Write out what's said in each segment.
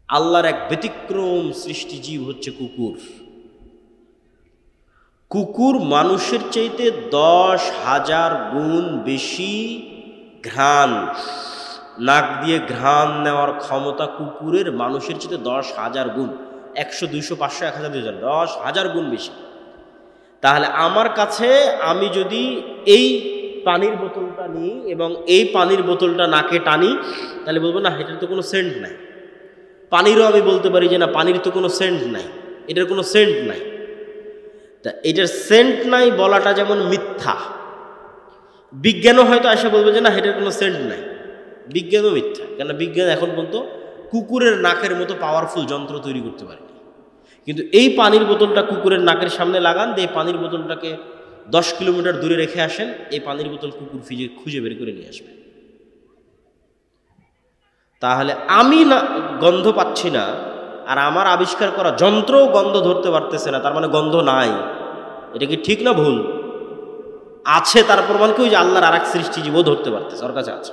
আল্লাহর এক ব্যতিক্রম সৃষ্টি জীব হচ্ছে কুকুর। কুকুর মানুষের চাইতে 10,000 গুণ বেশি ঘ্রাণ, নাক দিয়ে ঘ্রাণ নেওয়ার ক্ষমতা কুকুরের মানুষের চাইতে 10,000 গুণ, 100, 200, 500, 1000, 2000, 10,000 গুণ বেশি। তাহলে আমার কাছে আমি যদি এই পানির বোতলটা নিই এবং এই পানির বোতলটা নাকে টানি, তাহলে বলবো না এটার তো কোনো সেন্ট নাই। পানিরও আমি বলতে পারি যে না পানির তো কোনো সেন্ট নাই, এটার কোনো সেন্ট নাই। তা এটার সেন্ট নাই বলাটা যেমন মিথ্যা, বিজ্ঞানও হয়তো এসে বলবে যে না এটার কোনো সেন্ট নাই, বিজ্ঞানও মিথ্যা। কেন বিজ্ঞান এখন পর্যন্ত কুকুরের নাকের মতো পাওয়ারফুল যন্ত্র তৈরি করতে পারেনি। কিন্তু এই পানির বোতলটা কুকুরের নাকের সামনে লাগান, দিয়ে পানির বোতলটাকে 10 কিলোমিটার দূরে রেখে আসেন, এই পানির বোতল কুকুর খুঁজে বের করে নিয়ে আসবে। তাহলে আমি না গন্ধ পাচ্ছি না, আর আমার আবিষ্কার করা যন্ত্রও গন্ধ ধরতে পারতেছে না, তার মানে গন্ধ নাই। এটা কি ঠিক না ভুল? আছে, তার প্রমাণ কি? ওই যে আল্লাহর আরেক সৃষ্টিজীবও ধরতে পারতেছে, ওর কাছে আছে।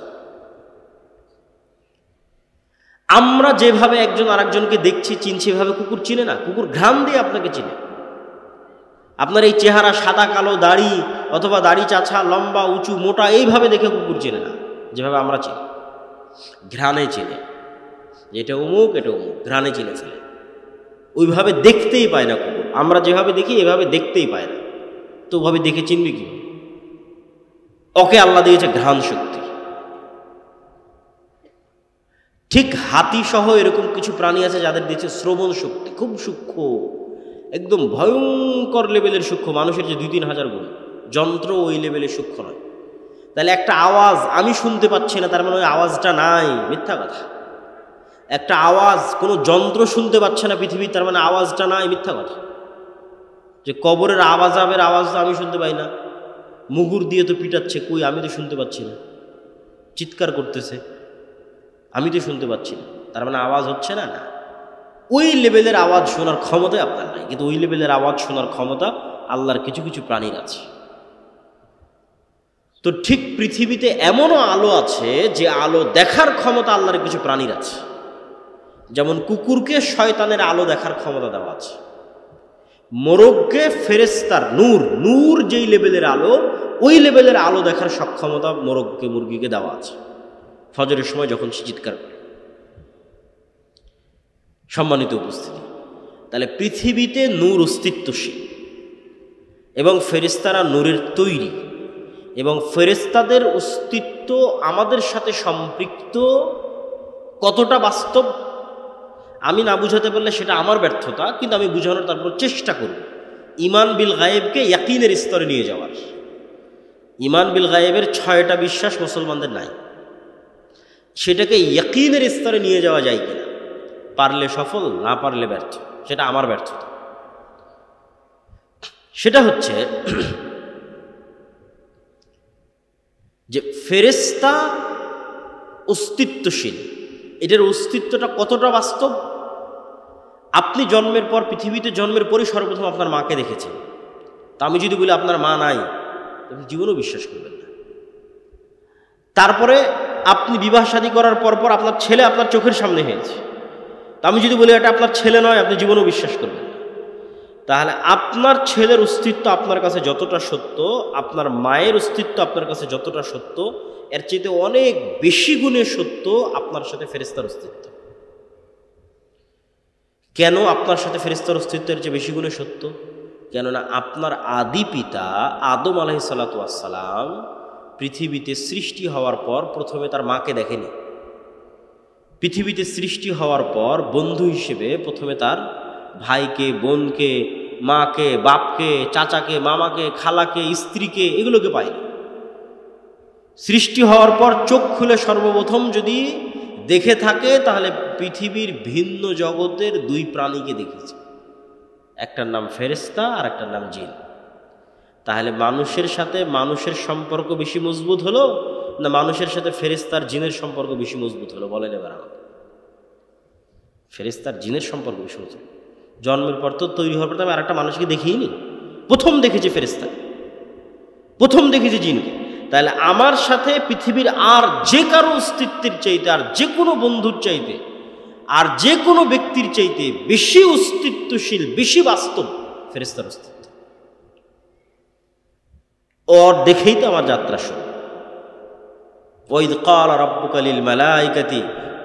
আমরা যেভাবে একজন আরেকজনকে দেখছি চিনছি, এভাবে কুকুর চিনে না। কুকুর ঘ্রাণ দিয়ে আপনাকে চিনে। আপনার এই চেহারা, সাদা কালো দাড়ি, অথবা দাড়ি চাছা, লম্বা উঁচু মোটা, এইভাবে দেখে কুকুর চেনে না যেভাবে আমরা চিনি। ঘ্রাণে চিনে, এটা অমুক, এটা অমুক, ঘ্রাণে চিনে ফেলে। ওইভাবে দেখতেই পায় না কুকুর। আমরা যেভাবে দেখি এভাবে দেখতেই পায় না, তো ওভাবে দেখে চিনবে কি? ওকে আল্লাহ দিয়েছে ঘ্রাণ শক্তি। ঠিক হাতি সহ এরকম কিছু প্রাণী আছে যাদের দিয়েছে শ্রবণ শক্তি, খুব সূক্ষ্ম, একদম ভয়ঙ্কর লেভেলের সূক্ষ্ম, মানুষের যে 2-3 হাজার গুণ। যন্ত্র ওই লেভেলের সূক্ষ্ম নয়। তাহলে একটা আওয়াজ আমি শুনতে পাচ্ছি না, তার মানে ওই আওয়াজটা নাই, মিথ্যা কথা। একটা আওয়াজ কোনো যন্ত্র শুনতে পাচ্ছে না পৃথিবী, তার মানে আওয়াজটা নাই, মিথ্যা কথা। যে কবরের আওয়াজের আওয়াজ তো আমি শুনতে পাই না, মুগুর দিয়ে তো পিটাচ্ছে, কই আমি তো শুনতে পাচ্ছি না, চিৎকার করতেছে, আমি তো শুনতে পাচ্ছি না, তার মানে আওয়াজ হচ্ছে না। না, ওই লেভেলের আওয়াজ শোনার ক্ষমতাই আপনার নাই, কিন্তু ওই লেভেলের আওয়াজ শোনার ক্ষমতা আল্লাহর কিছু কিছু প্রাণীর আছে। তো ঠিক পৃথিবীতে এমনও আলো আছে যে আলো দেখার ক্ষমতা আল্লাহর কিছু প্রাণীর আছে। যেমন কুকুরকে শয়তানের আলো দেখার ক্ষমতা দেওয়া আছে, মোরগকে ফেরেশতার নূর, নূর যেই লেভেলের আলো, ওই লেভেলের আলো দেখার সক্ষমতা মোরগকে, মুরগিকে দেওয়া আছে ফজরের সময় যখন সে চিৎকার করে। সম্মানিত উপস্থিতি, তাহলে পৃথিবীতে নূর অস্তিত্বশীল এবং ফেরেশতারা নূরের তৈরি, এবং ফেরেশতাদের অস্তিত্ব আমাদের সাথে সম্পৃক্ত কতটা বাস্তব আমি না বুঝাতে পারলে সেটা আমার ব্যর্থতা, কিন্তু আমি বুঝানোর তারপর চেষ্টা করব। ঈমান বিল গায়েবকে ইয়াকিনের স্তরে নিয়ে যাওয়ার। ঈমান বিল গায়েবের 6টা বিশ্বাস মুসলমানদের নাই, সেটাকে ইয়াকিনের স্তরে নিয়ে যাওয়া যায় কিনা, পারলে সফল, না পারলে ব্যর্থ, সেটা আমার ব্যর্থতা। সেটা হচ্ছে যে ফেরেশতা অস্তিত্বশীল, এটার অস্তিত্বটা কতটা বাস্তব। আপনি জন্মের পর, পৃথিবীতে জন্মের পরই সর্বপ্রথম আপনার মাকে দেখেছেন। তা আমি যদি বলি আপনার মা নাই, আপনি জীবনেও বিশ্বাস করবেন না। তারপরে আপনি বিবাহ শাদী করার পর আপনার ছেলে আপনার চোখের সামনে হয়েছে, তা আমি যদি বলি এটা আপনার ছেলে নয়, আপনি জীবনেও বিশ্বাস করবেন না। তাহলে আপনার ছেলের অস্তিত্ব আপনার কাছে যতটা সত্য, আপনার মায়ের অস্তিত্ব আপনার কাছে যতটা সত্য, এর চেয়ে অনেক বেশি গুণে সত্য আপনার সাথে ফেরেশতার অস্তিত্ব। কেন আপনার সাথে ফেরেশতার অস্তিত্বের চেয়ে বেশি গুণে সত্য? কেননা আপনার আদি পিতা আদম আলাইহিসসালাতু ওয়াসসালাম পৃথিবীতে সৃষ্টি হওয়ার পর প্রথমে তার মাকে দেখেনি। পৃথিবীতে সৃষ্টি হওয়ার পর বন্ধু হিসেবে প্রথমে তার ভাইকে, বোনকে, মাকে, বাপকে, চাচাকে, মামাকে, খালাকে, স্ত্রীকে, এগুলোকে পায়নি। সৃষ্টি হওয়ার পর চোখ খুলে সর্বপ্রথম যদি দেখে থাকে তাহলে পৃথিবীর ভিন্ন জগতের 2 প্রাণীকে দেখেছে, একটার নাম ফেরেশতা আর একটার নাম জিন। তাহলে মানুষের সাথে মানুষের সম্পর্ক বেশি মজবুত হলো না মানুষের সাথে ফেরেশতার জিনের সম্পর্ক বেশি মজবুত হলো? বলেন এবার আমাকে। ফেরেশতার জিনের সম্পর্ক বেশি মজবুত। জন্মের পর তো, তৈরি হওয়ার পর তো আমি আরেকটা মানুষকে দেখিনি, প্রথম দেখেছি ফেরেশতা, প্রথম দেখেছি জিনকে। তাহলে আমার সাথে পৃথিবীর আর যে কারো অস্তিত্বের চাইতে, আর যে কোনো বন্ধুর চাইতে আর যে কোনো ব্যক্তির চাইতে বেশি অস্তিত্বশীল, বেশি বাস্তব ফেরেশতার অস্তিত্ব। ওর দেখেই তো আমার যাত্রা শুরু। ওয়াইদ ক্বালা রাব্বুকা লিল মালাইকাতি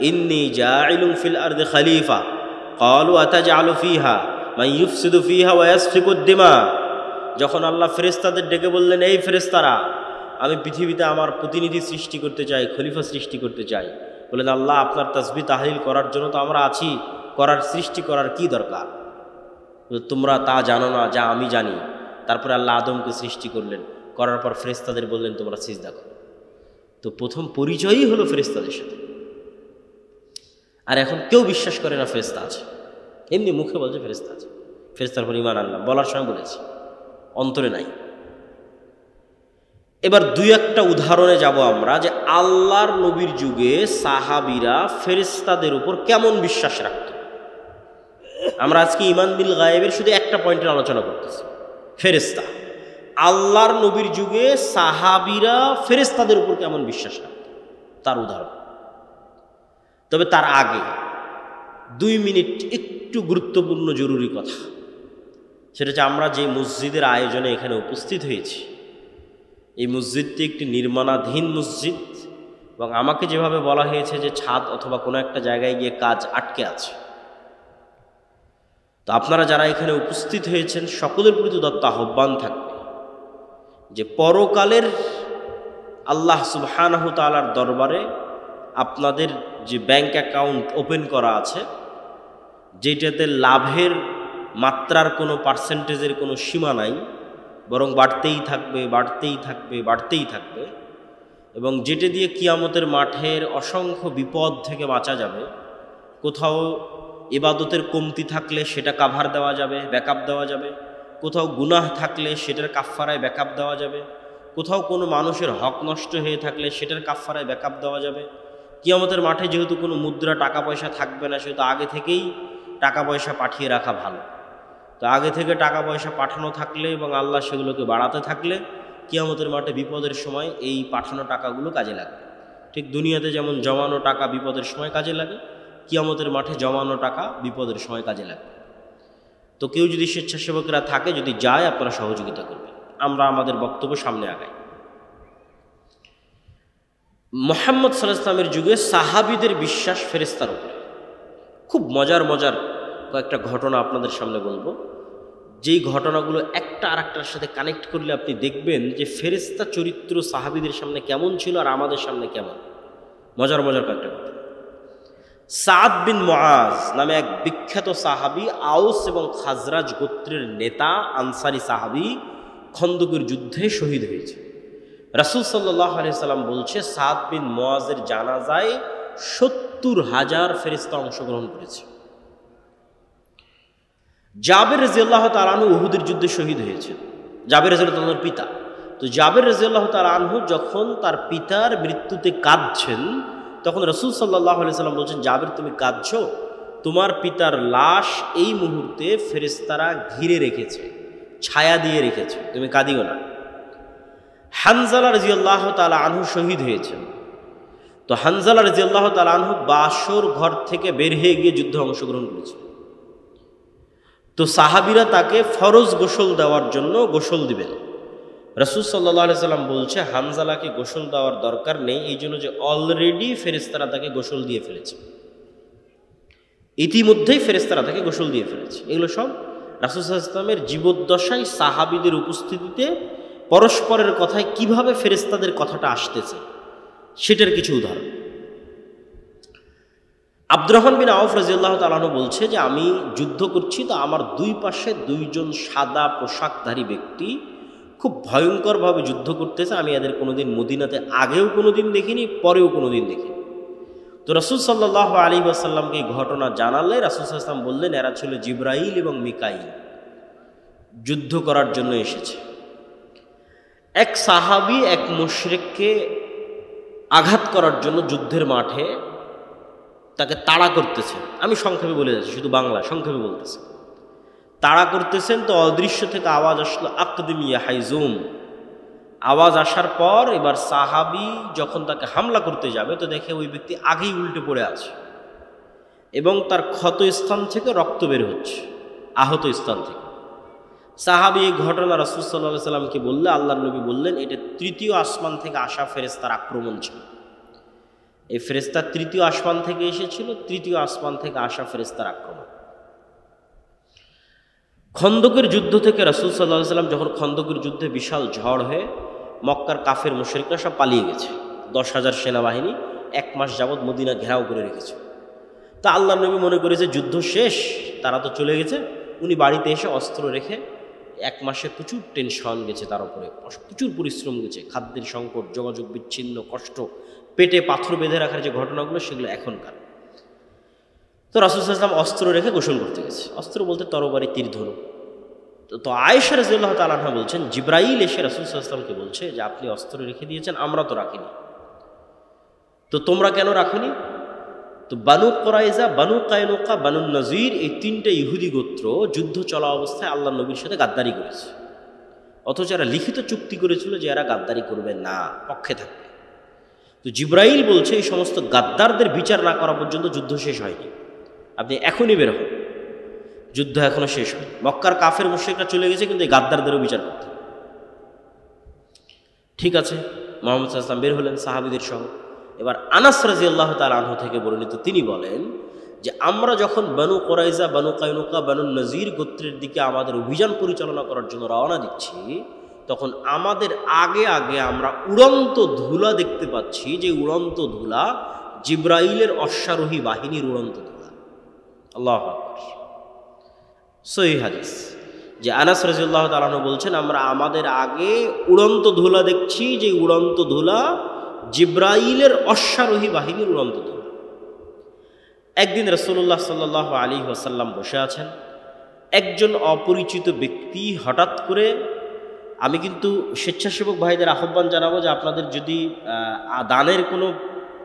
ইন্নী জাইলুন ফিল আরদি খলিফা ক্বালু আতাজআলু ফিহা মান ইউফসিদু ফিহা ওয়া ইয়াসফিকুদ দিমা। যখন আল্লাহ ফেরেশতাদের ডেকে বললেন, এই ফেরেশতারা, আমি পৃথিবীতে আমার প্রতিনিধি সৃষ্টি করতে চাই, খলিফা সৃষ্টি করতে চাই। বললেন, আল্লাহ, আপনার তাসবিহ তাহলিল করার জন্য তো আমরা আছি, করার সৃষ্টি করার কি দরকার? তোমরা তা জানো না যা আমি জানি। তারপরে আল্লাহ আদমকে সৃষ্টি করলেন, করার পর ফেরেশতাদের বললেন তোমরা সিজদা করো। তো প্রথম পরিচয়ই হলো ফেরেশতাদের সাথে। আর এখন কেউ বিশ্বাস করে না ফেরেশতা আছে, এমনি মুখে বলছে ফেরেশতা আছে, ফেরেশতার উপর ঈমান আনলাম বলার সময় বলেছি, অন্তরে নাই। এবার দুই একটা উদাহরণে যাব আমরা, যে আল্লাহর নবীর যুগে সাহাবীরা ফেরেশতাদের উপর কেমন বিশ্বাস রাখত। আমরা আজকে ঈমান বিল গায়েবের শুধু একটা পয়েন্টের আলোচনা করতেছি, ফেরেশতা। আল্লাহর নবীর যুগে সাহাবীরা ফেরেশতাদের উপর কেমন বিশ্বাস রাখত তার উদাহরণ। তবে তার আগে 2 মিনিট একটু গুরুত্বপূর্ণ জরুরি কথা, সেটা হচ্ছে আমরা যে মসজিদের আয়োজনে এখানে উপস্থিত হয়েছি, এই মসজিদটি একটি নির্মাণাধীন মসজিদ, এবং আমাকে যেভাবে বলা হয়েছে যে ছাদ অথবা কোনো একটা জায়গায় গিয়ে কাজ আটকে আছে। তো আপনারা যারা এখানে উপস্থিত হয়েছেন সকলের প্রতি দত্ত আহ্বান থাকবে যে পরকালের আল্লাহ সুবহানাহু তাআলার দরবারে আপনাদের যে ব্যাংক অ্যাকাউন্ট ওপেন করা আছে, যেটাতে লাভের মাত্রার কোনো পার্সেন্টেজের কোনো সীমা নাই, বরং বাড়তেই থাকবে, বাড়তেই থাকবে, বাড়তেই থাকবে, এবং যেটা দিয়ে কিয়ামতের মাঠের অসংখ্য বিপদ থেকে বাঁচা যাবে। কোথাও ইবাদতের কমতি থাকলে সেটা কাভার দেওয়া যাবে, ব্যাকআপ দেওয়া যাবে। কোথাও গুনাহ থাকলে সেটার কাফফারায় ব্যাকআপ দেওয়া যাবে। কোথাও কোনো মানুষের হক নষ্ট হয়ে থাকলে সেটার কাফফারায় ব্যাকআপ দেওয়া যাবে। কিয়ামতের মাঠে যেহেতু কোনো মুদ্রা টাকা পয়সা থাকবে না, সেহেতু আগে থেকেই টাকা পয়সা পাঠিয়ে রাখা ভালো। তো আগে থেকে টাকা পয়সা পাঠানো থাকলে এবং আল্লাহ সেগুলোকে বাড়াতে থাকলে কিয়ামতের মাঠে বিপদের সময় এই পাঠানো টাকাগুলো কাজে লাগবে। ঠিক দুনিয়াতে যেমন জমানো টাকা বিপদের সময় কাজে লাগে, কিয়ামতের মাঠে জমানো টাকা বিপদের সময় কাজে লাগবে। তো কেউ যদি স্বেচ্ছাসেবকরা থাকে, যদি যায়, আপনারা সহযোগিতা করবেন। আমরা আমাদের বক্তব্য সামনে আগাই। মুহাম্মদ সাল্লাল্লাহু আলাইহি ওয়াসাল্লামের যুগে সাহাবীদের বিশ্বাস ফেরেশতার উপরে। খুব মজার মজার কয়েকটা ঘটনা আপনাদের সামনে বলবো, যেই ঘটনাগুলো একটা আর একটার সাথে কানেক্ট করলে আপনি দেখবেন যে ফেরেশতা চরিত্র সাহাবীদের সামনে কেমন ছিল আর আমাদের সামনে কেমন। মজার মজার কয়েকটা ঘটনা। সাদ বিন মুআজ নামে এক বিখ্যাত সাহাবী, আউস এবং খাজরাজ গোত্রের নেতা, আনসারী সাহাবী, খন্দকের যুদ্ধে শহীদ হয়েছে। রাসূল সাল্লাল্লাহু আলাইহি সাল্লাম বলছে, সাদ বিন মুআজের জানাজায় ৭০,০০০ ফেরেশতা অংশগ্রহণ করেছে। জাবের রাদিয়াল্লাহু তাআলা আনহু উহুদের যুদ্ধে শহীদ হয়েছে। জাবের রাদিয়াল্লাহু তাআলার পিতা। তো জাবের রাদিয়াল্লাহু তাআলা আনহু যখন তার পিতার মৃত্যুতে কাঁদছেন, তখন রাসূল সাল্লাল্লাহু আলাইহি সাল্লাম বলছেন, জাবের তুমি কাঁদছো? তোমার পিতার লাশ এই মুহূর্তে ফেরেশতারা ঘিরে রেখেছে, ছায়া দিয়ে রেখেছে, তুমি কাঁদিও না। হানজালা রাদিয়াল্লাহু তাআলা আনহু শহীদ হয়েছেন। তো হানজালা রাদিয়াল্লাহু তাআলা আনহু বাসর ঘর থেকে বের হয়ে গিয়ে যুদ্ধে অংশগ্রহণ করেছে। তো সাহাবীরা তাকে ফরজ গোসল দেওয়ার জন্য গোসল দিবেন। রাসূল সাল্লাল্লাহু আলাইহি সাল্লাম বলছে, হানজালাকে গোসল দেওয়ার দরকার নেই, এই জন্য যে অলরেডি ফেরেশতারা তাকে গোসল দিয়ে ফেলেছে, ইতিমধ্যেই ফেরেশতারা তাকে গোসল দিয়ে ফেলেছে। এগুলো সব রাসূল সাল্লাল্লাহু আলাইহি ওয়াসাল্লামের জীবদ্দশায় সাহাবীদের উপস্থিতিতে পরস্পরের কথায় কিভাবে ফেরেশতাদের কথাটা আসতেছে সেটার কিছু উদাহরণ। আব্দুর রহমান বিন আউফ রাদিয়াল্লাহু তাআলা আনহু বলছে যে আমি যুদ্ধ করছি, তো আমার দুই পাশে দুইজন সাদা পোশাকধারী ব্যক্তি খুব ভয়ঙ্করভাবে যুদ্ধ করতেছে। আমি এদের কোনোদিন মদিনাতে আগেও কোনোদিন দেখিনি, পরেও কোনোদিন দেখিনি। তো রাসূল সাল্লাল্লাহু আলাইহি ওয়াসাল্লামকে এই ঘটনা জানালে রাসূল সাল্লাল্লাহু আলাইহি ওয়াসাল্লাম বললেন, এরা ছিল জিবরাইল এবং মিকাইল, যুদ্ধ করার জন্য এসেছে। এক সাহাবী এক মুশরিককে আঘাত করার জন্য যুদ্ধের মাঠে তাকে তাড়া করতেছেন। আমি সংক্ষেপে বলে যাচ্ছি, শুধু বাংলা সংক্ষেপে বলতেছি। তাড়া করতেছেন, তো অদৃশ্য থেকে আওয়াজ আসলো, আকদিম ইয়া হাইজুম। আওয়াজ আসার পর এবার সাহাবী যখন তাকে হামলা করতে যাবে, তো দেখে ওই ব্যক্তি আগেই উল্টে পড়ে আছে। এবং তার ক্ষত স্থান থেকে রক্ত বের হচ্ছে, আহত স্থান থেকে। সাহাবী এই ঘটনা রাসূল সাল্লাল্লাহু আলাইহি সাল্লামকে বললে আল্লাহর নবী বললেন, এটা তৃতীয় আসমান থেকে আসা ফেরেশতার আক্রমণ ছিল। এই ফেরেশতা তৃতীয় আসমান থেকে এসেছিল, তৃতীয় আসমান থেকে আসা ফেরেশতার আক্রমণ। খন্দকের যুদ্ধ থেকে রাসূল সাল্লাল্লাহু আলাইহি সাল্লাম যখন খন্দকের যুদ্ধে বিশাল ঝড় হয়ে মক্কার কাফের মুশরিকরা সব পালিয়ে গেছে, 10,000 সেনাবাহিনী 1 মাস যাবৎ মদিনা ঘেরাও করে রেখেছে। তা আল্লাহর নবী মনে করেছে যুদ্ধ শেষ, তারা তো চলে গেছে। উনি বাড়িতে এসে অস্ত্র রেখে 1 মাসে প্রচুর টেনশন গেছে, তার উপরে প্রচুর পরিশ্রম গেছে, খাদ্যের সংকট, যোগাযোগ বিচ্ছিন্ন, কষ্ট, পেটে পাথর বেঁধে রাখার যে ঘটনাগুলো সেগুলো এখনকার। তো রাসূল সাল্লাল্লাহু আলাইহি ওয়াসাল্লাম অস্ত্র রেখে গোসল করতে গেছে। অস্ত্র বলতে তরবারি, তীর ধনুক। তো আয়েশা রাদিয়াল্লাহু তাআলা আনহা বলছেন, জিবরাইল এসে রাসূল সাল্লাল্লাহু আলাইহি ওয়াসাল্লামকে বলছে যে আপনি অস্ত্র রেখে দিয়েছেন, আমরা তো রাখিনি, তো তোমরা কেন রাখনি? তো বানু কুরাইজা, বানু কায়নুকা, বানু নজির, এই 3টে ইহুদি গোত্র যুদ্ধ চলা অবস্থায় আল্লাহর নবীর সাথে গাদ্দারি করেছে, অথচ এরা লিখিত চুক্তি করেছিল যে এরা গাদ্দারি করবে না, পক্ষে থাকবে। তো জিবরাইল বলছে এই সমস্ত গাদ্দারদের বিচার না করা পর্যন্ত যুদ্ধ শেষ হয়নি, আপনি এখনই বের হন, যুদ্ধ এখনো শেষ হয়নি। মক্কার কাফের মুশরিকরা চলে গেছে, কিন্তু এই গাদ্দারদেরও বিচার করতে হবে। ঠিক আছে, মুহাম্মদ সাল্লাল্লাহু আলাইহি ওয়াসাল্লাম বের হলেন সাহাবীদের সহ। এবার আনাস রাদিয়াল্লাহু তাআলা আনহু থেকে বর্ণিত, তিনি বলেন যে আমরা যখন বানু কুরাইজা, বানু কায়নুকা, বানু নজির গোত্রের দিকে আমাদের অভিযান পরিচালনা করার জন্য রওনা দিচ্ছি, তখন আমাদের আগে আগে আমরা উড়ন্ত ধুলা দেখতে পাচ্ছি, যে উড়ন্ত ধুলা জিবরাইলের অশ্বারোহী বাহিনীর উড়ন্ত ধুলা। আল্লাহু আকবার। সহিহ হাদিস যে আনাস রাদিয়াল্লাহু তাআলা আনহু বলছেন, আমরা আমাদের আগে উড়ন্ত ধুলা দেখছি, যে উড়ন্ত ধুলা জিবরাইলের অশ্বারোহী বাহিনীর উড়ন্ত ধুলা। একদিন রাসূলুল্লাহ সাল্লাল্লাহু আলাইহি ওয়াসাল্লাম বসে আছেন, একজন অপরিচিত ব্যক্তি হঠাৎ করে, আমি কিন্তু স্বেচ্ছাসেবক ভাইদের আহ্বান জানাবো যে আপনাদের যদি দানের কোনো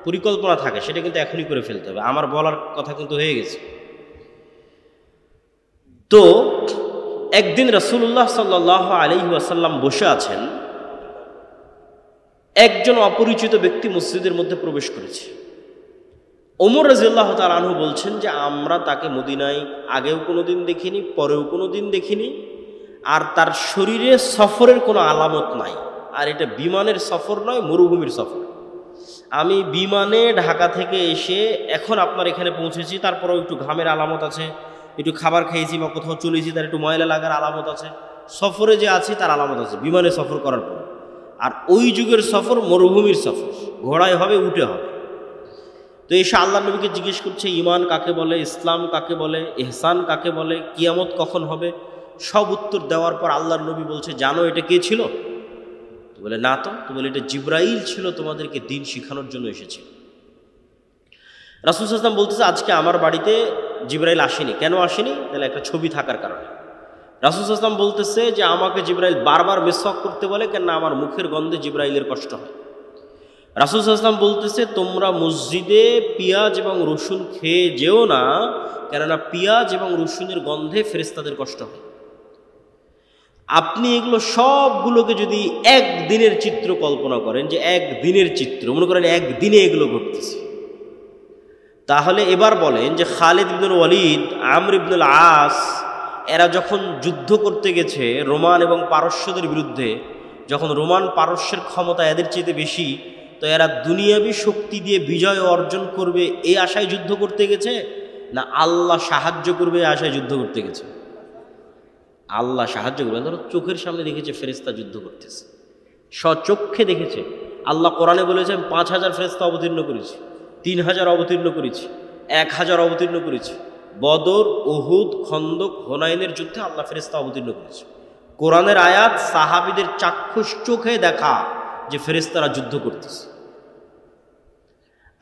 পরিকল্পনা থাকে সেটা কিন্তু এখনই করে ফেলতে হবে, আমার বলার কথা কিন্তু হয়ে গেছে। তো একদিন রাসূলুল্লাহ সাল্লাল্লাহু আলাইহি ওয়াসাল্লাম বসে আছেন, একজন অপরিচিত ব্যক্তি মসজিদের মধ্যে প্রবেশ করেছে। ওমর রাদিয়াল্লাহু তাআলা আনহু বলছেন যে আমরা তাকে মদিনায় আগেও কোনোদিন দেখিনি, পরেও কোনোদিন দেখিনি, আর তার শরীরে সফরের কোনো আলামত নাই। আর এটা বিমানের সফর নয়, মরুভূমির সফর। আমি বিমানে ঢাকা থেকে এসে এখন আপনার এখানে পৌঁছেছি, তারপরেও একটু ঘামের আলামত আছে, একটু খাবার খেয়েছি বা কোথাও চলেছি, তার একটু ময়লা লাগার আলামত আছে, সফরে যে আছি তার আলামত আছে বিমানে সফর করার পর। আর ওই যুগের সফর মরুভূমির সফর, ঘোড়ায় হবে, উঠে হবে। তো এসে আল্লাহ নবীকে জিজ্ঞেস করছে ঈমান কাকে বলে, ইসলাম কাকে বলে, ইহসান কাকে বলে, কিয়ামত কখন হবে, সব উত্তর দেওয়ার পর আল্লাহর নবী বলছে, জানো এটা কে ছিল? তো বলে না। তো বলে এটা জিবরাইল ছিল, তোমাদেরকে দিন শিখানোর জন্য এসেছে। রাসূল সাল্লাল্লাহু আলাইহি ওয়াসাল্লাম বলতেছে, আজকে আমার বাড়িতে জিবরাইল আসেনি। কেন আসেনি? তাহলে একটা ছবি থাকার কারণে। রাসূল সাল্লাল্লাহু আলাইহি ওয়াসাল্লাম বলতেছে যে আমাকে জিবরাইল বারবার মিসওয়াক করতে বলে, কেন আমার মুখের গন্ধে জিবরাইলের কষ্ট হয়। রাসূল সাল্লাল্লাহু আলাইহি ওয়াসাল্লাম বলতেছে, তোমরা মসজিদে পেঁয়াজ এবং রসুন খেয়ে যেও না, কেননা পেঁয়াজ এবং রসুনের গন্ধে ফেরেশতাদের কষ্ট হয়। আপনি এগুলো সবগুলোকে যদি একদিনের চিত্র কল্পনা করেন, যে একদিনের চিত্র মনে করেন একদিনে এগুলো ঘটতেছে, তাহলে এবার বলেন যে খালিদ ইবনুল ওয়ালিদ, আমর ইবনুল আস, এরা যখন যুদ্ধ করতে গেছে রোমান এবং পারস্যদের বিরুদ্ধে, যখন রোমান পারস্যের ক্ষমতা এদের চেয়ে বেশি, তো এরা দুনিয়াবি শক্তি দিয়ে বিজয় অর্জন করবে এই আশায় যুদ্ধ করতে গেছে, না আল্লাহ সাহায্য করবে এই আশায় যুদ্ধ করতে গেছে? আল্লাহ সাহায্য করবে। ধরো চোখের সামনে দেখেছে ফেরেশতা যুদ্ধ করতেছে, স্বচক্ষে দেখেছে। আল্লাহ কোরআনে বলেছে 5,000 ফেরেশতা অবতীর্ণ করেছি, 3,000 অবতীর্ণ করেছি, 1,000 অবতীর্ণ করেছি। বদর, উহুদ, খন্দক, হুনাইনের যুদ্ধে আল্লাহ ফেরেশতা অবতীর্ণ করেছে। কোরআনের আয়াত সাহাবীদের চাক্ষুষ চোখে দেখা যে ফেরেশতারা যুদ্ধ করতেছে।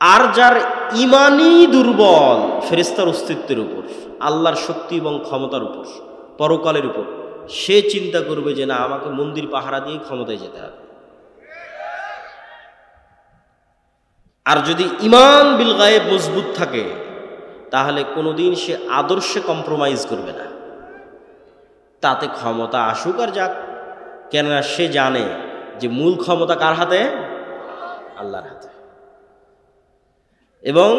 আর যার ইমানই দুর্বল ফেরেশতার অস্তিত্বের উপর, আল্লাহর শক্তি এবং ক্ষমতার উপর, পরকালের উপর, সে চিন্তা করবে যে না, আমাকে মন্দির পাহারা দিয়ে ক্ষমতায় যেতে হবে। আর যদি ঈমান বিল গায়েব মজবুত থাকে, তাহলে কোনোদিন সে আদর্শে কম্প্রোমাইজ করবে না, তাতে ক্ষমতা আসুক আর যাক, কেননা সে জানে যে মূল ক্ষমতা কার হাতে? আল্লাহর হাতে। এবং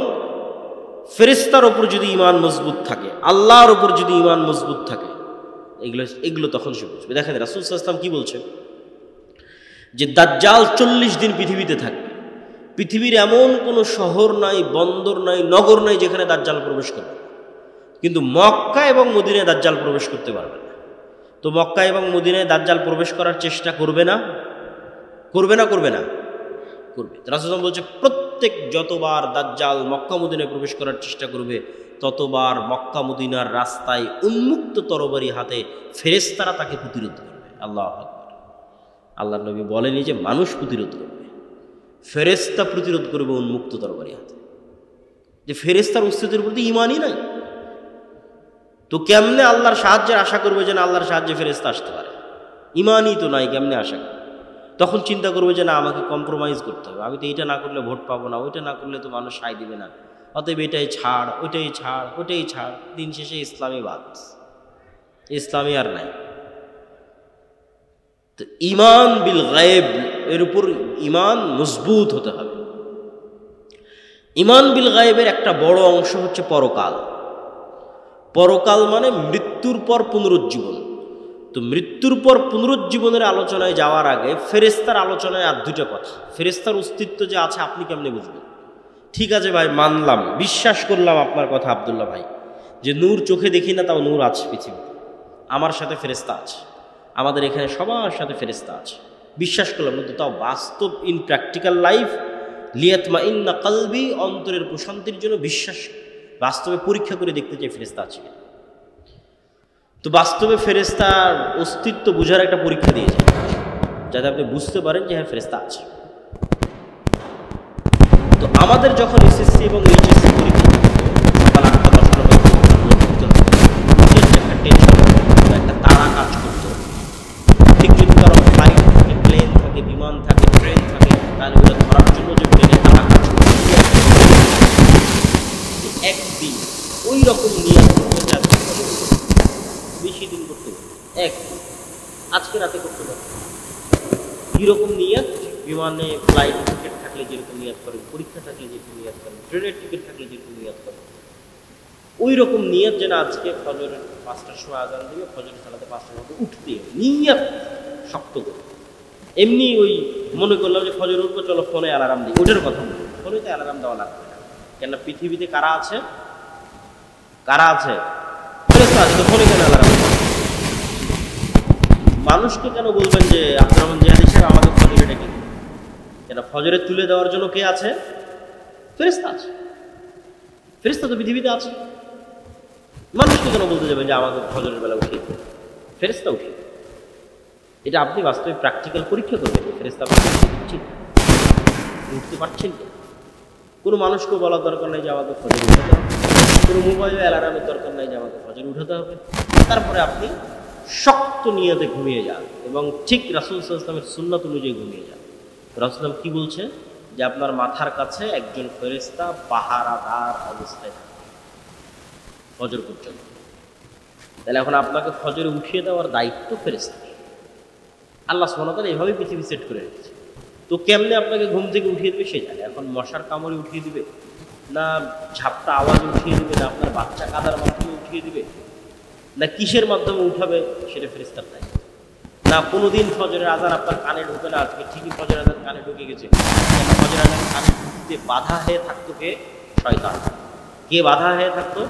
ফেরেশতার উপর যদি ঈমান মজবুত থাকে, আল্লাহর উপর যদি ঈমান মজবুত থাকে, এগুলো তখন সে বুঝবে। দেখেন রাসূল সাল্লাল্লাহু আলাইহি ওয়াসাল্লাম কি বলছেন, যে দাজ্জাল 40 দিন পৃথিবীতে থাকবে। পৃথিবীর এমন কোনো শহর নাই, বন্দর নাই, নগর নাই যেখানে দাজ্জাল প্রবেশ করবে, কিন্তু মক্কা এবং মদিনায় দাজ্জাল প্রবেশ করতে পারবে না। তো মক্কা এবং মদিনায় দাজ্জাল প্রবেশ করার চেষ্টা করবে না? করবে না? করবে না? করবে। রাসূল বলছে প্রত্যেক যতবার দাজ্জাল মক্কা মদিনায় প্রবেশ করার চেষ্টা করবে, ততবার মক্কা মদিনার রাস্তায় উন্মুক্ত তরবারি হাতে ফেরেশতারা তাকে প্রতিরোধ করবে। আল্লাহু আকবার। আল্লাহর নবী বলেনি যে মানুষ প্রতিরোধ করবে, ফেরেশতা প্রতিরোধ করবে উন্মুক্ত তরবারি হাতে। যে ফেরেশতার অস্তিত্বের প্রতি ঈমানই নাই, তো কেমনে আল্লাহর সাহায্যের আশা করবে যে না আল্লাহর সাহায্যে ফেরেশতা আসতে পারে? ঈমানই তো নাই, কেমনে আশা করবে? তখন চিন্তা করবে যে না আমাকে কম্প্রোমাইজ করতে হবে, আমি তো এইটা না করলে ভোট পাবো না, ওইটা না করলে তো মানুষ সায় দিবে না, অতএব এটাই ছাড়, ওইটাই ছাড়, ওইটাই ছাড়। দিন শেষে ইসলামী বাদ, ইসলামী আর নাই। তো ঈমান বিল গায়েব, এর উপর ঈমান মজবুত হতে হবে। ঈমান বিল গায়েবের একটা বড় অংশ হচ্ছে পরকাল। পরকাল মানে মৃত্যুর পর পুনরুজ্জীবন। তো মৃত্যুর পর পুনরুজ্জীবনের আলোচনায় যাওয়ার আগে ফেরেশতার আলোচনায় আর দুটো কথা। ফেরেশতার অস্তিত্ব যে আছে আপনি কেমনে বুঝবেন? ঠিক আছে ভাই, মানলাম, বিশ্বাস করলাম আপনার কথা আব্দুল্লাহ ভাই, যে নূর চোখে দেখি না, তাও নূর আছে পৃথিবীতে, আমার সাথে ফেরেশতা আছে, আমাদের এখানে সবার সাথে ফেরেশতা আছে, বিশ্বাস করলাম, কিন্তু তাও বাস্তব ইন প্র্যাকটিক্যাল লাইফ লিয়াতমাইন্না কলবি, অন্তরের প্রশান্তির জন্য বিশ্বাস বাস্তবে পরীক্ষা করে দেখতে চাই ফেরেশতা আছে। তো বাস্তবে ফেরেশতার অস্তিত্ব বোঝার একটা পরীক্ষা দিয়েছে, যাতে আপনি বুঝতে পারেন যে হ্যাঁ ফেরেশতা আছে। তো আমাদের যখন এসএসসি এবং এইচএসসি পরীক্ষা সকাল 8টা 10টা একটা টেনশন, একটা তাড়া কাজ করতো। ঠিক যদি কারো ফ্লাইট থাকে, প্লেন থাকে, বিমান থাকে, ট্রেন থাকে, তাহলে ওটা ধরার জন্য যে প্লেনে তাড়া কাজ করতো, একদিন ওই রকম নিয়ে বেশি দিন করতে পারে, একদিন আজকে রাতে করতে পারে। কীরকম নিয়াত? বিমানে ফ্লাইট টিকিট থাকলে যেরকম নিয়াত করেন, পরীক্ষা থাকলে যেরকম নিয়াত করেন, ট্রেনের টিকিট থাকলে যেরকম নিয়াত করেন, ওই রকম নিয়াত যেন আজকে ফজরের 5টার সময় আজান দিবে, ফজরের সালাতে 5টার মধ্যে উঠতে নিয়াত শক্ত করে। এমনি ওই মনে করলাম যে ফজর উঠবো, চলো ফোনে অ্যালার্ম দিই, ওটার কথা বলি, ফোনে তো অ্যালার্ম দেওয়া লাগবে না। কেননা পৃথিবীতে কারা আছে? কারা আছে? ফেরেশতা আছে, তো ফোনে কেন অ্যালার্ম? মানুষকে কেন বলবেন যে আব্দুর রহমান জিহাদি সাহেব আমাকে ফজরে ডেকে? কেন ফজরে তুলে দেওয়ার জন্য কে আছে? ফেরেশতা আছে। ফেরেশতা তো পৃথিবীতে আছে, মানুষকে কেন বলতে যাবেন যে আমাকে ফজরের বেলা উঠিয়ে দেবে? ফেরেশতা উঠিয়ে দেবে। এটা আপনি বাস্তবে প্র্যাকটিক্যাল পরীক্ষা করবেন, ফেরেশতা উঠতে পারছেন কি? কোনো মানুষকেও বলার দরকার নাই যে আমাকে ফজর উঠাতে হবে, কোনো মোবাইলে অ্যালার্মের দরকার নাই যে আমাকে ফজর উঠাতে হবে। তারপরে আপনি শক্ত নিয়তে ঘুমিয়ে যান এবং ঠিক রাসূল সাল্লাল্লাহু আলাইহি ওয়াসাল্লামের সুন্নাত অনুযায়ী ঘুমিয়ে যান। রাসূল কি বলছে? যে আপনার মাথার কাছে একজন ফেরেশতা পাহারাদার অবস্থায় থাকে ফজর পর্যন্ত। তাহলে এখন আপনাকে ফজরে উঠিয়ে দেওয়ার দায়িত্ব ফেরেশতা। আল্লাহ সুবহানাহু ওয়া তাআলা এভাবেই পৃথিবী সেট করে রেখেছে। তো কেমনে আপনাকে ঘুম থেকে উঠিয়ে দেবে সে জানে। এখন মশার কামড়ে উঠিয়ে দিবে, না ঝাপটা আওয়াজে উঠিয়ে দিবে, না আপনার বাচ্চা কাদার মাধ্যমে উঠিয়ে দিবে, না কিসের মাধ্যমে উঠাবে, সেটা ফেরেশতার দায়িত্ব। না কোনোদিন ফজরের আজান আপনার কানে ঢুকে না, আজকে ঠিকই ফজরের আজান কানে ঢুকে গেছে। ফজরের আজান কানে ঢুকতে বাধা হয়ে থাকতো কে? শয়তান। কে বাধা হয়ে থাকতো?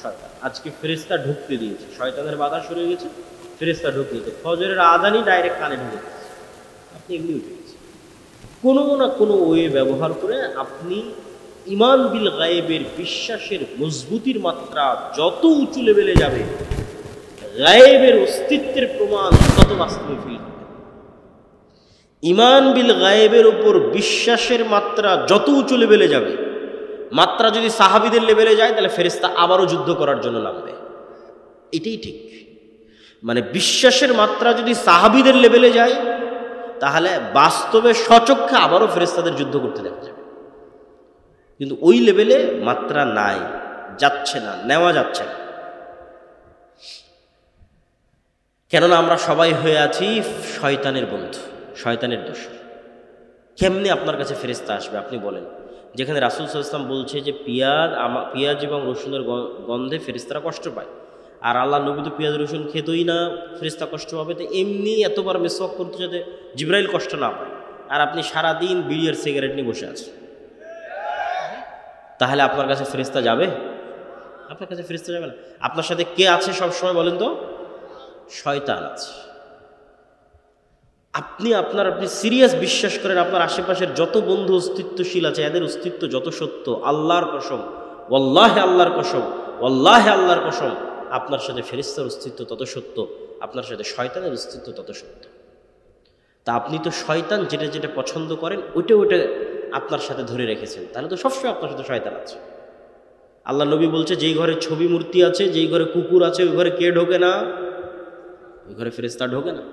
শয়তান। আজকে ফেরেশতা ঢুকতে দিয়েছে, শয়তানের বাধা সরে গেছে, ফেরেশতা ঢুকে গেছে, ফজরের আজানই ডাইরেক্ট কানে ঢুকে গেছে, আপনি এমনি উঠে গেছে। কোনো না কোনো ওয়ে ব্যবহার করে আপনি ঈমান বিল গায়েবের বিশ্বাসের মজবুতির মাত্রা যত উঁচু লেভেলে যাবে, গায়েবের অস্তিত্বের প্রমাণ তত বাস্তবে ফিল হবে। ঈমান বিল গায়েবের উপর বিশ্বাসের মাত্রা যত উঁচু লেভেলে যাবে, মাত্রা যদি সাহাবীদের লেভেলে যায়, তাহলে ফেরেশতা আবারও যুদ্ধ করার জন্য নামবে। এটাই ঠিক। মানে বিশ্বাসের মাত্রা যদি সাহাবীদের লেভেলে যায়, তাহলে বাস্তবে সচক্ষে আবারও ফেরেশতাদের যুদ্ধ করতে দেখা যাবে। কিন্তু ওই লেভেলে মাত্রা নাই, যাচ্ছে না, নেওয়া যাচ্ছে না। কেননা আমরা সবাই হয়ে আছি শয়তানের বন্ধু, শয়তানের দোসর। কেমনে আপনার কাছে ফেরেশতা আসবে আপনি বলেন? যেখানে রাসূল সাল্লাল্লাহু আলাইহি ওয়াসাল্লাম বলছে যে পেঁয়াজ এবং রসুনের গন্ধে ফেরেশতারা কষ্ট পায়, আর আল্লাহ নবী তো পেঁয়াজ রসুন খেতই না, ফেরেশতা কষ্ট পাবে, তো এমনি এতবার মেসওয়াক করতে যাতে জিবরাইল কষ্ট না পায়, আর আপনি সারাদিন বিড়ি আর সিগারেট নিয়ে বসে আছেন, তাহলে আপনার কাছে ফেরেশতা যাবে? আপনার কাছে ফেরেশতা যাবে না। আপনার সাথে কে আছে সব সময় বলেন তো? শয়তান আছে। আপনি সিরিয়াস বিশ্বাস করেন আপনার আশেপাশের যত বন্ধু অস্তিত্বশীল আছে এদের অস্তিত্ব যত সত্য, আল্লাহর কসম, ওয়াল্লাহি আল্লাহর কসম, ওয়াল্লাহি আল্লাহর কসম, আপনার সাথে ফেরেশতার অস্তিত্ব তত সত্য, আপনার সাথে শয়তানের অস্তিত্ব তত সত্য। তা আপনি তো শয়তান যেটা যেটা পছন্দ করেন ওইটা আপনার সাথে ধরে রেখেছেন, তাহলে তো সবসময় আপনার সাথে শয়তান আছে। আল্লাহ নবী বলছে যেই ঘরে ছবি মূর্তি আছে, যেই ঘরে কুকুর আছে, ওই ঘরে কে ঢোকে না? ওই ঘরে ফেরেশতা ঢোকে না।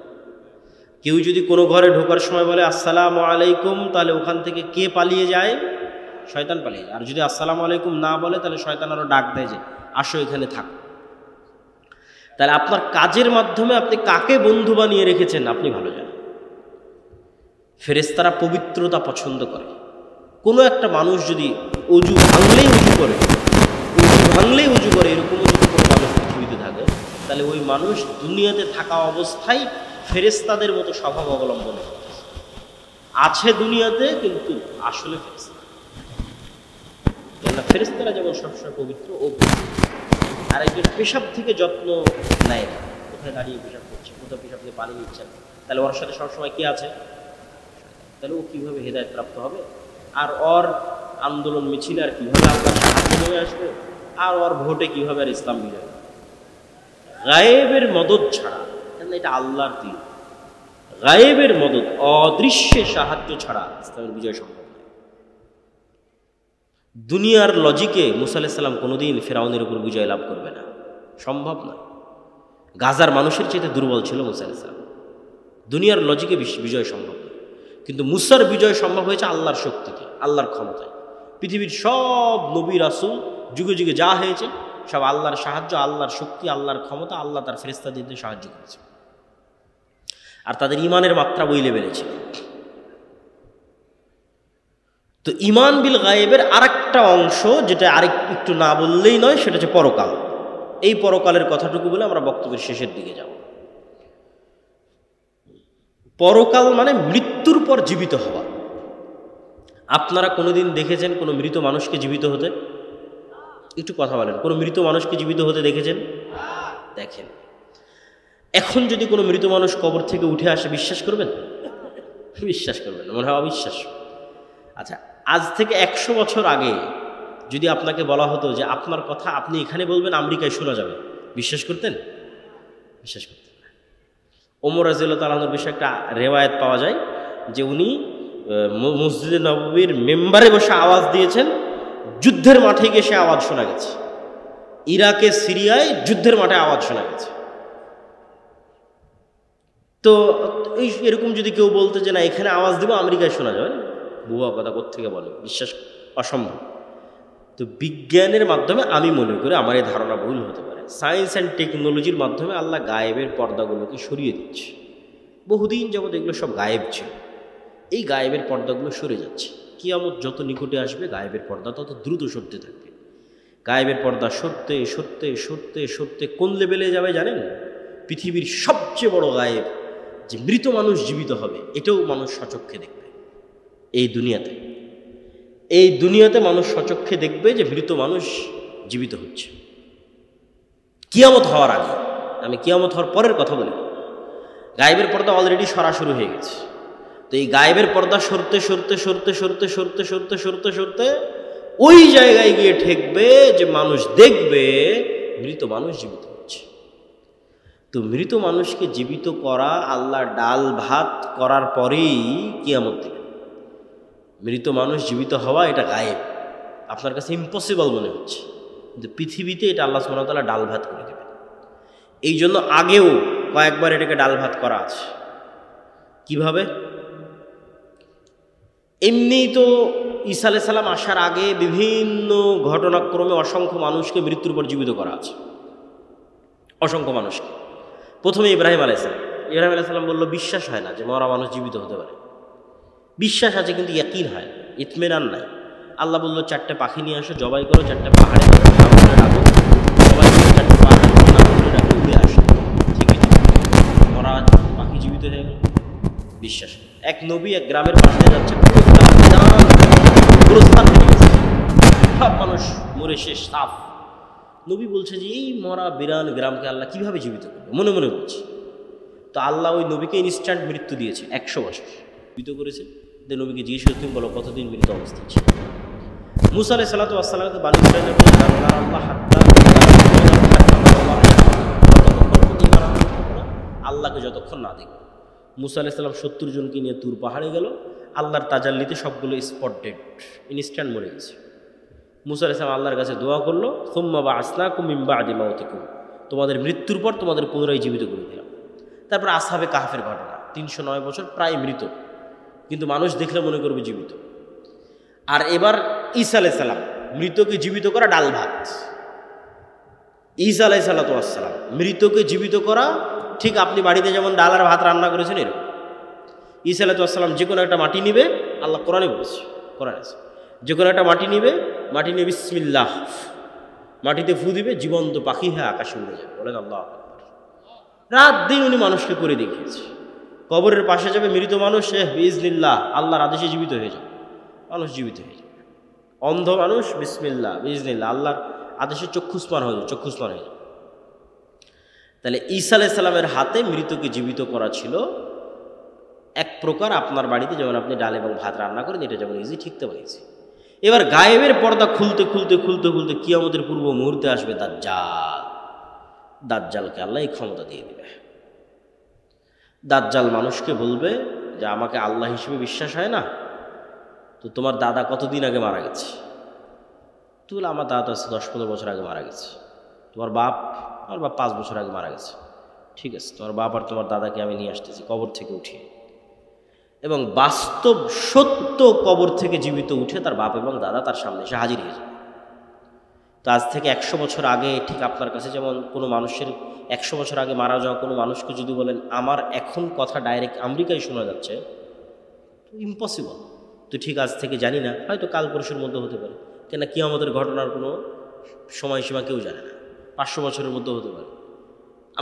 কেউ যদি কোনো ঘরে ঢোকার সময় বলে আসসালামু আলাইকুম, তাহলে ওখান থেকে কে পালিয়ে যায়? শয়তান পালিয়ে যায়। আর যদি আসসালামু আলাইকুম না বলে তাহলে শয়তান আরো ডাক দেয় যে আসো এখানে থাকো। তাহলে আপনার কাজের মাধ্যমে আপনি কাকে বন্ধু বানিয়ে রেখেছেন আপনি ভালো জানেন। ফেরেশতারা পবিত্রতা পছন্দ করে। কোনো একটা মানুষ যদি অজু ভাঙলেই উজু করে এরকমও যদি কোনো মানুষ পৃথিবীতে থাকে, তাহলে ওই মানুষ দুনিয়াতে থাকা অবস্থায় ফেরেশতাদের মতো স্বভাব অবলম্বন করতেছে, আছে দুনিয়াতে কিন্তু আসলে ফেরেশতা। ফেরেশতারা যেমন সবসময় পবিত্র ও আর একজন পেশাব থেকে যত্ন নেয় না, কোথায় দাঁড়িয়ে পেশাব করছে, কোথাও পেশাব থেকে পানি নিচ্ছেন, তাহলে ওর সাথে সবসময় কি আছে? তাহলে ও কীভাবে হেদায়েত প্রাপ্ত হবে? আর ওর আন্দোলন মিছিলে আর কীভাবে আল্লাহর সাহায্য হয়ে আসবে? আর ওর ভোটে কীভাবে আর ইসলাম বিজয়? গায়েবের মদদ ছাড়া, এটা আল্লাহর দিন, গায়েবের মদদ, অদৃশ্যের সাহায্য ছাড়া ইসলামের বিজয় সম্ভব নয়। দুনিয়ার লজিকে মুসা আলাইহিস সালাম কোনোদিন ফেরাউনের উপর বিজয় লাভ করবে না, সম্ভব নয়। গাজার মানুষের চেয়ে দুর্বল ছিল মুসা আলাইহিস সালাম, দুনিয়ার লজিকে বিজয় সম্ভব নয়। কিন্তু মুসার বিজয় সম্ভব হয়েছে আল্লাহর শক্তিতে, আল্লাহর ক্ষমতায়। পৃথিবীর সব নবী রাসূল যুগে যুগে যা হয়েছে সব আল্লাহর সাহায্য, আল্লাহর শক্তি, আল্লাহর ক্ষমতা, আল্লাহ তার ফেরেশতাদের সাহায্য করেছে। আর তাদের ইমানের মাত্রা ওই লেভেলে ছিল। তো ইমান বিল গায়েবের আরেকটা অংশ যেটা একটু না বললেই নয়, সেটা হচ্ছে পরকাল। এই পরকালের কথাটুকু বলে আমরা বক্তব্যের শেষের দিকে যাব। পরকাল মানে মৃত্যুর পর জীবিত হওয়া। আপনারা কোনোদিন দেখেছেন কোনো মৃত মানুষকে জীবিত হতে? একটু কথা বলেন, কোনো মৃত মানুষকে জীবিত হতে দেখেছেন? দেখেন। এখন যদি কোনো মৃত মানুষ কবর থেকে উঠে আসে বিশ্বাস করবেন? বিশ্বাস করবেন না, মনে হয় অবিশ্বাস্য। আচ্ছা, আজ থেকে 100 বছর আগে যদি আপনাকে বলা হতো যে আপনার কথা আপনি এখানে বলবেন আমেরিকায় শোনা যাবে, বিশ্বাস করতেন? বিশ্বাস করতেন না। ওমর রাদিয়াল্লাহু তাআলা আনহুর বিষয়ে একটা রেওয়ায়েত পাওয়া যায় যে উনি মসজিদে নববীর মেম্বারে বসে আওয়াজ দিয়েছেন, যুদ্ধের মাঠে গিয়ে সে আওয়াজ শোনা গেছে। ইরাকে সিরিয়ায় যুদ্ধের মাঠে আওয়াজ শোনা গেছে। তো এরকম যদি কেউ বলতো যে না এখানে আওয়াজ দিব আমেরিকায় শোনা যাবে, বুয়া কথা কোত্থেকে বলে, বিশ্বাস অসম্ভব। তো বিজ্ঞানের মাধ্যমে আমি মনে করি আমার এই ধারণা ভুল হতে পারে। সায়েন্স অ্যান্ড টেকনোলজির মাধ্যমে আল্লাহ গায়েবের পর্দাগুলোকে সরিয়ে দিচ্ছে। বহুদিন যাবত এগুলো সব গায়েব ছিল, এই গায়েবের পর্দাগুলো সরে যাচ্ছে। কিয়ামত যত নিকটে আসবে গায়েবের পর্দা তত দ্রুত সরতে থাকবে। গায়েবের পর্দা সরতে সরতে সরতে সরতে কোন লেভেলে যাবে জানেন? পৃথিবীর সবচেয়ে বড় গায়েব যে মৃত মানুষ জীবিত হবে, এটাও মানুষ সচক্ষে দেখবে। এই দুনিয়াতে মানুষ সচক্ষে দেখবে যে মৃত মানুষ জীবিত হচ্ছে। কিয়ামত হওয়ার আগে, আমি কিয়ামত হওয়ার পরের কথা বলি। গায়েবের পর্দা অলরেডি সরা শুরু হয়ে গেছে। তো এই গায়েবের পর্দা সরতে সরতে সরতে সরতে সরতে সরতে সরতে সরতে ওই জায়গায় গিয়ে ঠেকবে যে মানুষ দেখবে মৃত মানুষ জীবিত হচ্ছে। তো মৃত মানুষকে জীবিত করা, আল্লাহ ডাল ভাত করার পরেই কিয়ামত দেবে। মৃত মানুষ জীবিত হওয়া এটা গায়েব, আপনার কাছে ইম্পসিবল মনে হচ্ছে, কিন্তু পৃথিবীতে এটা আল্লাহ সুবহানাহু ওয়া তাআলা ডাল ভাত করে দেবে। এই জন্য আগেও কয়েকবার এটাকে ডাল ভাত করা আছে। কিভাবে? এমনি তো ঈসা আলাইহিস সালাম আসার আগে বিভিন্ন ঘটনাক্রমে অসংখ্য মানুষকে মৃত্যুর পর জীবিত করা আছে, অসংখ্য মানুষকে। প্রথমে ইব্রাহিম আলাইহিস সালাম বলল বিশ্বাস হয় না যে মরা মানুষ জীবিত হতে পারে। বিশ্বাস আছে কিন্তু ইয়াকিন হয় না, ইতমিনান নাই। আল্লাহ বললো 4টে পাখি নিয়ে আসো, জবাই করো, 4টে পাহাড়ে রাখো, জবাই করে 4টে পাহাড়ে রাখো, উড়ে আসো। ঠিকই মরা পাখি জীবিত হয়ে গেল। বিশ্বাস, এক নবী এক গ্রামের পাশে যাচ্ছে, সব মানুষ মরে শেষ, সাফ। নবী বলছে যে এই মরা বিরান গ্রামকে আল্লাহ কিভাবে জীবিত করবে, মনে মনে বলছে। তো আল্লাহ ওই নবীকে ইনস্ট্যান্ট মৃত্যু দিয়েছে, 100 বছর জীবিত করেছে। যে নবীকে জিজ্ঞেস করে তুমি বলো কতদিন মৃত অবস্থায় ছিল। মুসা আলাইহিস সালাতু ওয়াস সালামকে বানি ইসরাঈলের আল্লাহকে যতক্ষণ না দেখবে। মুসা আলাইহিস সালাম 70 জনকে নিয়ে তুর পাহাড়ে গেল, আল্লাহর তাজাল্লিতে সবগুলো স্পট ডেড, ইনস্ট্যান্ট মরে গেছে। মুসা আলাইহিস সালাম আল্লাহর কাছে দোয়া করলো, সুম্মা বা'আসনাকুম মিন বা'দি মাউতিকুম, তোমাদের মৃত্যুর পর তোমাদের পুনরায় জীবিত করে দিলাম। তারপর আসহাবে কাহফের ঘটনা, 309 বছর প্রায় মৃত, কিন্তু মানুষ দেখলে মনে করবে জীবিত। আর এবার ঈসা আলাইহিস সালাম, মৃতকে জীবিত করা ডাল ভাত। ঈসা আলাইহিস সালাম মৃতকে জীবিত করা, ঠিক আপনি বাড়িতে যেমন ডাল আর ভাত রান্না করেছেন এরকম। ঈসা আলাইহিস সালাম যে কোনো একটা মাটি নিবে, আল্লাহ কোরআনে বলেছে, কোরআনে আছে, যে কোনো একটা মাটি নিবে, মাটি নিয়ে বিসমিল্লাহ, মাটিতে ফু দিবে, জীবন্ত পাখি হয়ে আকাশে উড়ে যাবে। বলেন আল্লাহু আকবার। রাত দিন উনি মানুষকে করে দেখিয়েছে। কবরের পাশে যাবে মৃত মানুষ, বিইজনিল্লাহ, আল্লাহর আদেশে জীবিত হয়ে যাবে, মানুষ জীবিত হয়ে যাবে। অন্ধ মানুষ, বিসমিল্লাহ বিইজনিল্লাহ, আল্লাহর আদেশে চক্ষুস্মান হয়ে যাবে, চক্ষুস্মান হয়ে যাবে। তাহলে ঈসা আলাইহিস সালামের হাতে মৃতকে জীবিত করা ছিল এক প্রকার আপনার বাড়িতে যেমন আপনি ডাল এবং ভাত রান্না করেন, এটা যেমন ইজি, ঠিক তেমন ইজি। এবার গায়েবের পর্দা খুলতে খুলতে খুলতে খুলতে কিয়ামতের পূর্ব মুহূর্তে আসবে দাজ্জাল। দাজ্জালকে আল্লাহ এই ক্ষমতা দিয়ে দেবে। দাজ্জাল মানুষকে বলবে যে আমাকে আল্লাহ হিসেবে বিশ্বাস হয় না, তো তোমার দাদা কতদিন আগে মারা গেছে? তো বলে আমার দাদা আছে 10-15 বছর আগে মারা গেছে। তোমার বাপ? আমার বাপ 5 বছর আগে মারা গেছে। ঠিক আছে, তোমার বাপ আর তোমার দাদাকে আমি নিয়ে আসতেছি কবর থেকে উঠিয়ে। এবং বাস্তব সত্য কবর থেকে জীবিত উঠে তার বাপ এবং দাদা তার সামনে এসে হাজির হয়ে যাবে। তো আজ থেকে 100 বছর আগে ঠিক আপনার কাছে যেমন কোনো মানুষের 100 বছর আগে মারা যাওয়া কোনো মানুষকে যদি বলেন আমার এখন কথা ডাইরেক্ট আমেরিকায় শোনা যাচ্ছে, তো ইম্পসিবল। তো ঠিক আজ থেকে জানি না, হয়তো কাল পরশুর মধ্যে হতে পারে, কেন কি আমাদের ঘটনার কোনো সময়সীমা কেউ জানে না, 500 বছরের মধ্যে হতে পারে।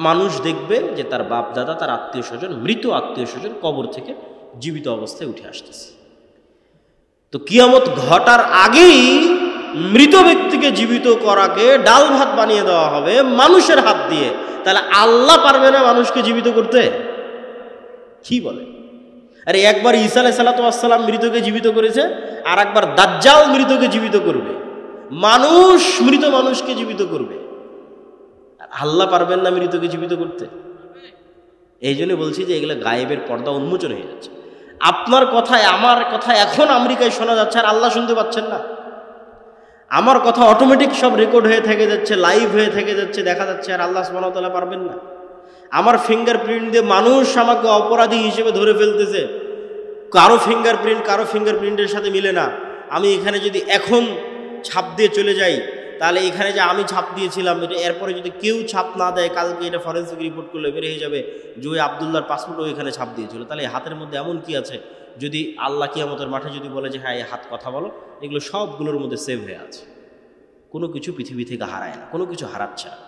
মানুষ দেখবে যে তার বাপ দাদা, তার আত্মীয় স্বজন, মৃত আত্মীয় স্বজন কবর থেকে জীবিত অবস্থায় উঠে আসতেছে। তো কিয়ামত ঘটার আগেই মৃত ব্যক্তিকে জীবিত করাকে ডাল ভাত বানিয়ে দেওয়া হবে মানুষের হাত দিয়ে। তাহলে আল্লাহ পারবে না মানুষকে জীবিত করতে? কি বলে? আরে একবার ঈসা আলাইহিস সালাম মৃতকে জীবিত করেছে, আর একবার দাজ্জাল মৃতকে জীবিত করবে, মানুষ মৃত মানুষকে জীবিত করবে। আল্লাহ পারবেন না মৃতকে জীবিত করতে? এই জন্য বলছি যে এগুলো গায়েবের পর্দা উন্মোচন হয়ে যাচ্ছে। আপনার কথায় আমার কথা এখন আমেরিকায় শোনা যাচ্ছে আর আল্লাহ শুনতে পাচ্ছেন না। আমার কথা অটোমেটিক সব রেকর্ড হয়ে থেকে যাচ্ছে, লাইভ হয়ে থেকে যাচ্ছে, দেখা যাচ্ছে, আর আল্লাহ সুবহানাহু ওয়া তাআলা পারবেন না? আমার ফিঙ্গারপ্রিন্ট দিয়ে মানুষ আমাকে অপরাধী হিসেবে ধরে ফেলতেছে, কারো ফিঙ্গারপ্রিন্টের সাথে মিলে না। আমি এখানে যদি এখন ছাপ দিয়ে চলে যাই, তাহলে এখানে যে আমি ছাপ দিয়েছিলাম এটা, এরপরে যদি কেউ ছাপ না দেয়, কালকে এটা ফরেন্সিক রিপোর্ট করলে বের হয়ে যাবে যে ওই আবদুল্লাহর পাসপোর্টও এখানে ছাপ দিয়েছিল। তাহলে এই হাতের মধ্যে এমন কি আছে, যদি আল্লাহ কিয়ামতের মাঠে যদি বলে যে হ্যাঁ এই হাত কথা বলো, এগুলো সবগুলোর মধ্যে সেভ হয়ে আছে। কোনো কিছু পৃথিবী থেকে হারায় না, কোনো কিছু হারাচ্ছে না।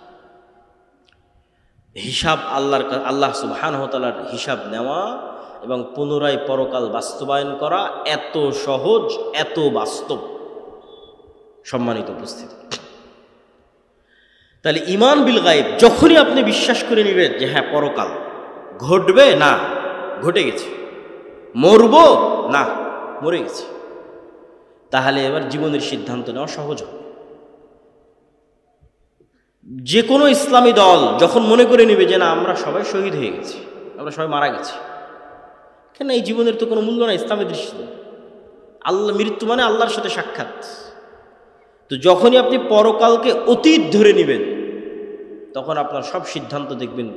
হিসাব আল্লাহ সুবহানাহু ওয়া তাআলার হিসাব নেওয়া এবং পুনরায় পরকাল বাস্তবায়ন করা এত সহজ, এত বাস্তব। সম্মানিত উপস্থিতি, তাহলে ঈমান বিল গায়ব যখনই আপনি বিশ্বাস করে নেবেন যে হ্যাঁ পরকাল ঘটবে, না ঘটে গেছে, মরব না মরে গেছে, তাহলে এবার জীবনের সিদ্ধান্ত নেওয়া সহজ হবে। যে কোনো ইসলামী দল যখন মনে করে নেবে যে না আমরা সবাই শহীদ হয়ে গেছি, আমরা সবাই মারা গেছি, কেন এই জীবনের তো কোনো মূল্য না ইসলামের দৃষ্টিতে। আল্লাহ, মৃত্যু মানে আল্লাহর সাথে সাক্ষাৎ। তো যখনই আপনি পরকালকে অতীত ধরে নেবেন, তখন আপনার সব সিদ্ধান্ত দেখবেন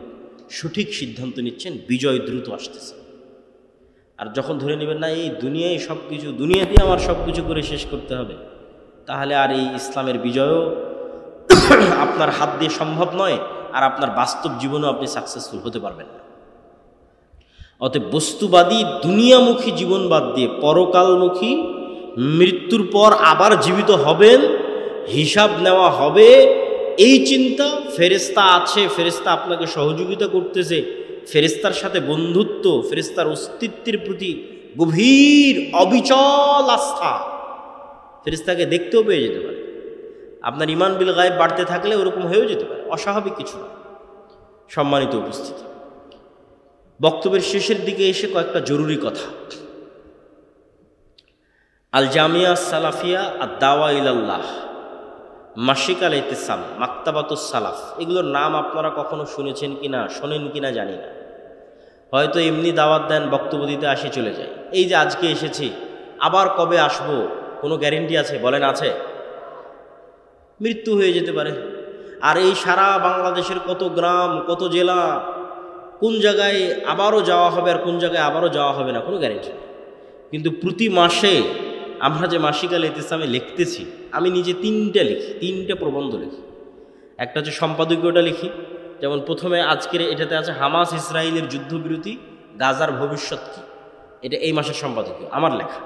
সঠিক সিদ্ধান্ত নিচ্ছেন, বিজয় দ্রুত আসতেছে। আর যখন ধরে নেবেন না এই দুনিয়ায় সব কিছু, দুনিয়াতেই আমার সব কিছু করে শেষ করতে হবে, তাহলে আর এই ইসলামের বিজয়ও আপনার হাত দিয়ে সম্ভব নয়, আর আপনার বাস্তব জীবনেও আপনি সাকসেসফুল হতে পারবেন না। অতএব বস্তুবাদী দুনিয়ামুখী জীবন বাদ দিয়ে পরকালমুখী মৃত্যুর পর আবার জীবিত হবেন, হিসাব নেওয়া হবে, এই চিন্তা। ফেরেশতা আছে, ফেরেশতা আপনাকে সহযোগিতা করতেছে, ফেরেশতার সাথে বন্ধুত্ব, ফেরেশতার অস্তিত্বের প্রতি গভীর অবিচল আস্থা, ফেরেশতাকে দেখতেও পেয়ে যেতে পারে। আপনার ইমান বিল গায়েব বাড়তে থাকলে ওরকম হয়েও যেতে পারে, অস্বাভাবিক কিছু না। সম্মানিত উপস্থিতি, বক্তব্যের শেষের দিকে এসে কয়েকটা জরুরি কথা। আল জামিয়া সালাফিয়া আর দাওয়া ইলাল্লাহ, মাসিক আল ইতিসাম, মাকতাবাতুস সালাফ, এগুলোর নাম আপনারা কখনো শুনেছেন কিনা, শোনেন কিনা জানি না। হয়তো এমনি দাওয়াত দেন, বক্তব্য দিতে আসি, চলে যায়। এই যে আজকে এসেছি, আবার কবে আসবো কোনো গ্যারেন্টি আছে? বলেন, আছে? মৃত্যু হয়ে যেতে পারে। আর এই সারা বাংলাদেশের কত গ্রাম, কত জেলা, কোন জায়গায় আবারও যাওয়া হবে আর কোন জায়গায় আবারও যাওয়া হবে না, কোনো গ্যারেন্টি নেই। কিন্তু প্রতি মাসে আমরা যে মাসিক আল ইতিসামে লিখতেছি, আমি নিজে 3টে লিখি, 3টে প্রবন্ধ লিখি। একটা হচ্ছে সম্পাদকীয়টা লিখি, যেমন প্রথমে আজকের এটাতে আছে হামাস ইসরায়েলের যুদ্ধবিরতি, গাজার ভবিষ্যৎ কী, এটা এই মাসের সম্পাদকীয় আমার লেখা।